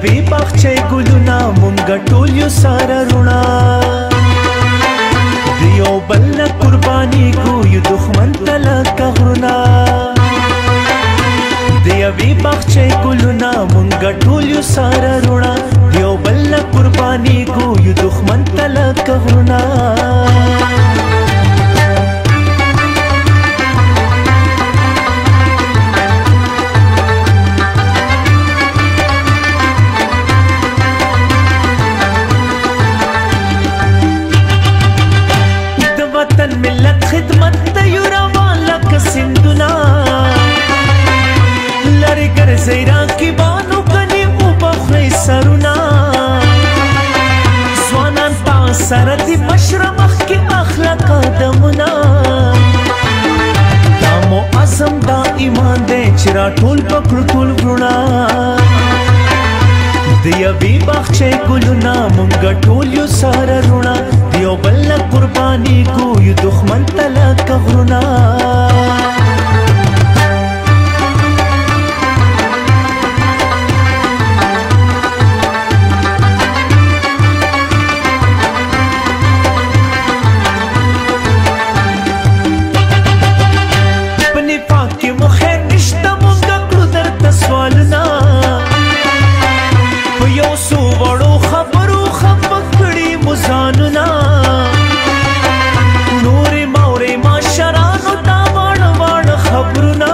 یوې باغچې ګلونه مونږ ټول یو سره روڼا د یو بل نه قربانېږو یو دښمن ته لکه غرونه د یوې باغچې ګلونه مونږ ټول یو سره روڼا د یو بل نه قربانېږو یو دښمن ته لکه غرونه وطن ملت خدمت د یو روان لکه سیندونه لرې ګرځئ راکبانو کنې اوبه خورئ سرونه ځوانان په سره دي مشره مخکې اخله قدمونه دا مو عزم دا ایمان دی چې راټول په کړو ټول وروڼه د یوې باغچې ګلونه مونږ ټول یو سره روڼا د یو بل نه قربانېږو یو دښمن ته لکه غرونه په نفاق کې مو خیر نشته مونږ کړو درته سوالونه یو څو وړو خبرو خفه کړي مو ځانونه نورې مورې ماشرانو ته واړه واړه خبرونه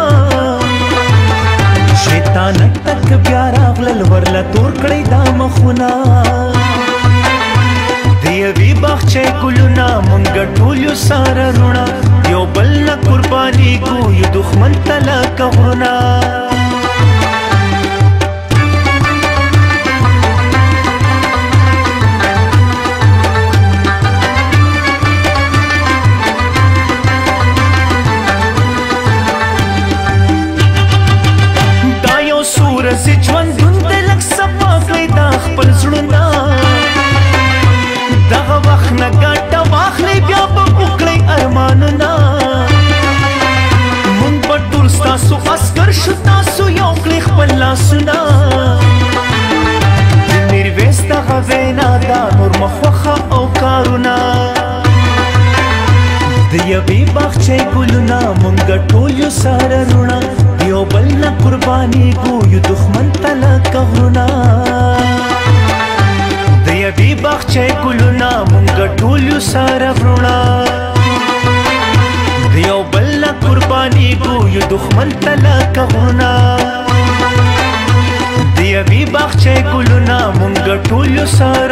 شیطانک تک بیا راغلل ورله تور کړئ دا مخونه د یوې باغچې ګلونه مونږ ټول یو سره روڼا یو بل نه قربانېږو یو دښمن ته لکه غرونه سورسي ژوندون دی لږ صفا کړئ دا خپل زړونه دغه وخت نه ګټه واخلئ بیا به وکړئ ارمانونه مونږ به ټول ستاسو عسکر شو تاسو یو کړئ خپل لاسونه د میرویس دغه وینا دا نور مه خوښه او کارونه د یوې باغچې ګلونه مونږ ټول یو سره روڼا یو بل نه قربانېږو یو دښمن ته لکه غرونه د یوې باغچې ګلونه مونږ ټول یو سره روڼا د یو بل نه قربانېږو یو دښمن ته لکه غرونه د یوې باغچې ګلونه مونږ ټول یو سره